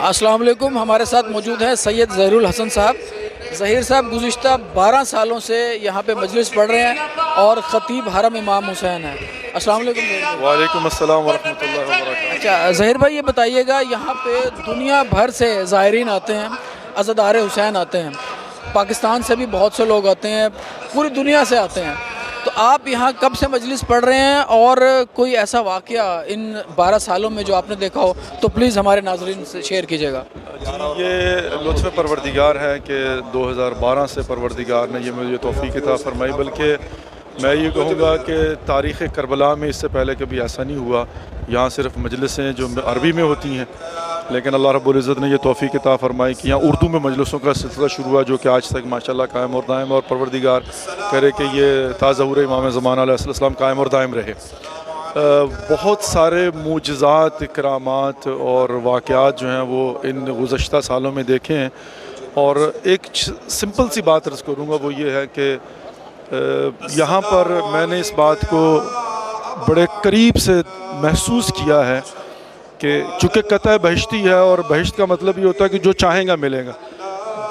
अस्सलाम वालेकुम। हमारे साथ मौजूद हैं सैयद ज़हीरुल हसन साहब। ज़हीर साहब गुज़िश्ता 12 सालों से यहाँ पे मजलिस पढ़ रहे हैं और ख़तीब हरम इमाम हुसैन है। अस्सलाम वालेकुम ज़हीर भाई। वालेकुम अस्सलाम वरहमतुल्लाहि वबरकातुहू। अच्छा ज़हीर भाई, ये बताइएगा, यहाँ पे दुनिया भर से ज़ायरीन आते हैं, अज़ादार हुसैन आते हैं, पाकिस्तान से भी बहुत से लोग आते हैं, पूरी दुनिया से आते हैं। तो आप यहाँ कब से मजलिस पढ़ रहे हैं और कोई ऐसा वाक़या इन 12 सालों में जो आपने देखा हो तो प्लीज़ हमारे नाज़रीन से शेयर कीजिएगा। ये लुत्फ़ परवरदिगार है कि 2012 से परवरदिगार ने ये मुझे तौफ़ीक़ अता फ़रमाई। बल्कि मैं ये कहूँगा कि तारीख़ करबला में इससे पहले कभी ऐसा नहीं हुआ। यहाँ सिर्फ मजलिसें जो अरबी में होती हैं, लेकिन अल्लाह रब्बुल इज़्ज़त ने ये तौफ़ीक़ अता फ़रमाई कि यहाँ उर्दू में मजलिसों का सिलसिला शुरू हुआ, जो कि आज तक माशाअल्लाह कायम और दायम, और परवरदिगार करे कि ये ताज़हुर इमाम ज़मान अलैहिस्सलाम कायम और दायम रहे। बहुत सारे मुजज़ात, करामात और वाक़यात जो हैं वो इन गुज़श्ता सालों में देखे हैं। और एक सिंपल सी बात अर्ज़ करूँगा, वो ये है कि यहाँ पर मैंने इस बात को बड़े करीब से महसूस किया है कि चूँकि कतई बहिश्ती है, और बहिश्त का मतलब ये होता है कि जो चाहेगा मिलेगा,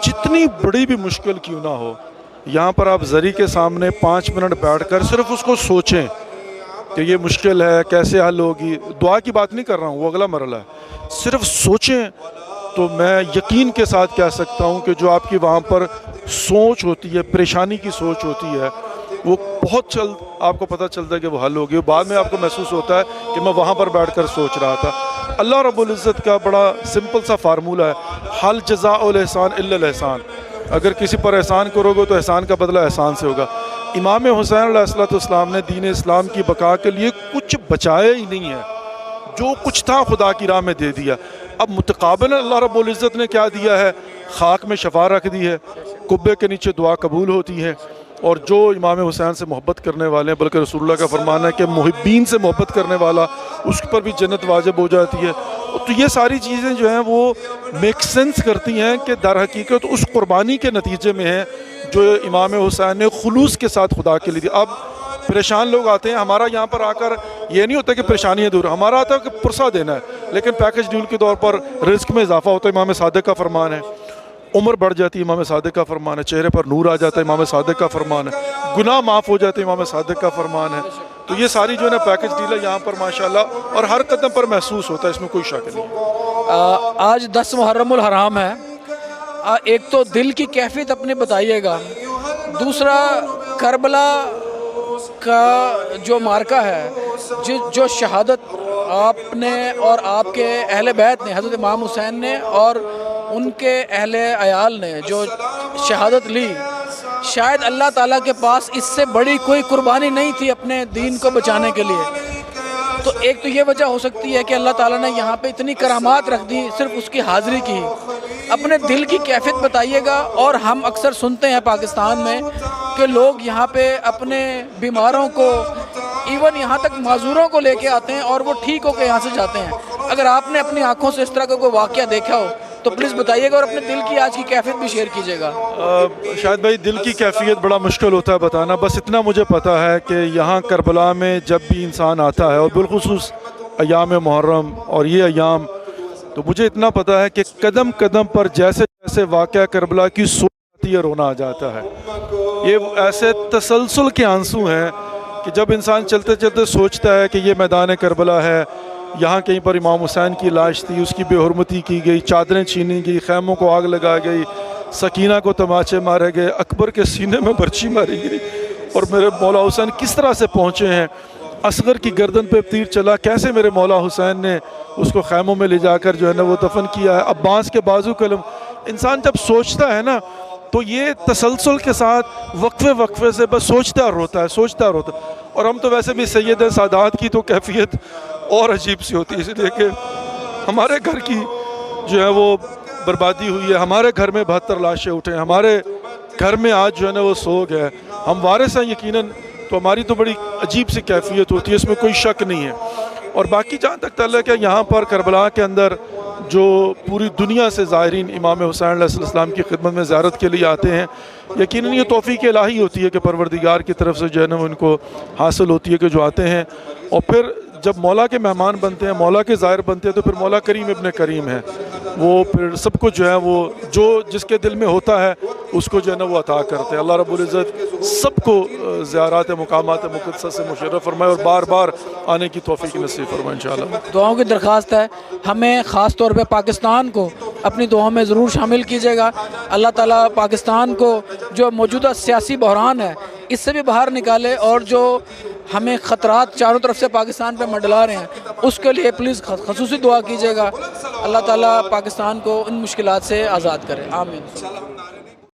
जितनी बड़ी भी मुश्किल क्यों ना हो, यहाँ पर आप ज़री के सामने 5 मिनट बैठकर सिर्फ उसको सोचें कि ये मुश्किल है, कैसे हल होगी। दुआ की बात नहीं कर रहा हूँ, वो अगला मरला है। सिर्फ सोचें तो मैं यकीन के साथ कह सकता हूँ कि जो आपकी वहाँ पर सोच होती है, परेशानी की सोच होती है, वो बहुत जल्द आपको पता चलता है कि वो हल होगी। बाद में आपको महसूस होता है कि मैं वहाँ पर बैठकर सोच रहा था। अल्लाह रब्बुल इज़्ज़त का बड़ा सिंपल सा फार्मूला है, हल जज़ाउल एहसान इल्लल एहसान। अगर किसी पर एहसान करोगे तो एहसान का बदला एहसान से होगा। इमाम हुसैन अलैहिस्सलाम ने दीन इस्लाम की बका के लिए कुछ बचाया ही नहीं है, जो कुछ था खुदा की राह में दे दिया। अब मुतकाबिल अल्लाह रब्बुल इज़्ज़त ने क्या दिया है, खाक में शफा रख दी है, कुब्बे के नीचे दुआ कबूल होती है। और जो इमाम हुसैन से मोहब्बत करने वाले हैं, बल्कि रसूलुल्लाह का फरमान है कि मुहिब्बीन से मोहब्बत करने वाला, उस पर भी जन्नत वाजिब हो जाती है। तो ये सारी चीज़ें जो हैं वो मेक सेंस करती हैं कि दर हकीकत उस कुर्बानी के नतीजे में है जो इमाम हुसैन ने खुलूस के साथ खुदा के लिए दी। अब परेशान लोग आते हैं हमारा यहाँ पर आकर, ये नहीं होता कि परेशानियाँ दूर, हमारा आता है कि पुरसा देना है, लेकिन पैकेज डील के तौर पर रिस्क में इजाफा होता है। इमाम सादिक का फरमान है, उम्र बढ़ जाती है, इमाम सादिक का फरमान है, चेहरे पर नूर आ जाता है, इमाम सादिक का फरमान है, गुनाह माफ़ हो जाते हैं, इमाम सादिक का फरमान है। तो ये सारी जो है ना पैकेज डील है यहाँ पर माशाल्लाह, और हर कदम पर महसूस होता है, इसमें कोई शक नहीं। आज 10 मुहर्रमुल हराम है। एक तो दिल की कैफियत अपनी बताइएगा, दूसरा करबला का जो मार्का है, जो शहादत आपने और आपके अहले बैत ने, हज़रत इमाम हुसैन ने और उनके अहले अयाल ने जो शहादत ली, शायद अल्लाह ताला के पास इससे बड़ी कोई कुर्बानी नहीं थी अपने दीन को बचाने के लिए। तो एक तो ये वजह हो सकती है कि अल्लाह ताला ने यहाँ पे इतनी करामात रख दी सिर्फ उसकी हाज़िरी की। अपने दिल की कैफियत बताइएगा। और हम अक्सर सुनते हैं पाकिस्तान में कि लोग यहाँ पे अपने बीमारों को, इवन यहाँ तक माजूरों को लेके आते हैं और वो ठीक होकर यहाँ से जाते हैं। अगर आपने अपनी आंखों से इस तरह का कोई वाक़या देखा हो तो प्लीज़ बताइएगा, और अपने दिल की आज की कैफियत भी शेयर कीजिएगा। शायद भाई दिल की कैफियत बड़ा मुश्किल होता है बताना। बस इतना मुझे पता है कि यहाँ करबला में जब भी इंसान आता है, और बिलखुसूस अयाम मुहर्रम और ये अयाम, तो मुझे इतना पता है कि कदम कदम पर जैसे जैसे वाक़या करबला की सोच आती है, रोना आ जाता है। ये ऐसे तसलसल के आंसू हैं कि जब इंसान चलते चलते सोचता है कि ये मैदान करबला है, यहाँ कहीं पर इमाम हुसैन की लाश थी, उसकी बेहुरमती की गई, चादरें छीनी गई, खैमों को आग लगा गई, सकीना को तमाचे मारे गए, अकबर के सीने में बर्छी मारी गई, और मेरे मौला हुसैन किस तरह से पहुँचे हैं, असगर की गर्दन पे तीर चला, कैसे मेरे मौला हुसैन ने उसको खैमों में ले जाकर जो है ना वो दफन किया है, अब्बास के बाजू कलम। इंसान जब सोचता है ना तो ये तसलसल के साथ वक्फे वक्फे से बस सोचता रोता है, सोचता रोता। और हम तो वैसे भी सैयद सादात की तो कैफियत और अजीब सी होती है, इसलिए कि हमारे घर की जो है वो बर्बादी हुई है, हमारे घर में 72 लाशें उठे, हमारे घर में आज जो है ना वो सोग है, हम वारिस हैं यकीनन, तो हमारी तो बड़ी अजीब सी कैफियत होती है, इसमें कोई शक नहीं है। और बाकी जहाँ तक ताल्लुक है यहाँ पर करबला के अंदर जो पूरी दुनिया से ज़ायरीन इमाम हुसैन अलैहिस्सलाम की खिदमत में ज़ियारत के लिए आते हैं, यकीनन ये तौफ़ीक़ इलाही होती है कि परवरदिगार की तरफ से जो है ना उनको हासिल होती है कि जो आते हैं और फिर जब मौला के मेहमान बनते हैं, मौला के ज़ायर बनते हैं, तो फिर मौला करीम इब्न करीम है। وہ پھر سب کچھ جو ہے وہ جو جس کے دل میں ہوتا ہے اس کو جو ہے نا وہ عطا کرتے ہیں. اللہ رب العزت سب کو زیارات مقامات مقدسہ سے مشرف فرمائے اور بار بار آنے کی توفیق نصیب فرمائے انشاءاللہ. دعاؤں کی درخواست ہے، ہمیں خاص طور پہ پاکستان کو اپنی دعاؤں میں ضرور شامل کیجیے گا. اللہ تعالیٰ پاکستان کو جو موجودہ سیاسی بحران ہے اس سے بھی باہر نکالے، اور جو ہمیں خطرات چاروں طرف سے پاکستان پہ منڈلا رہے ہیں اس کے لیے پلیز خصوصی دعا کیجیے گا. اللہ تعالیٰ پاکستان کو ان مشکلات سے آزاد کرے. آمین.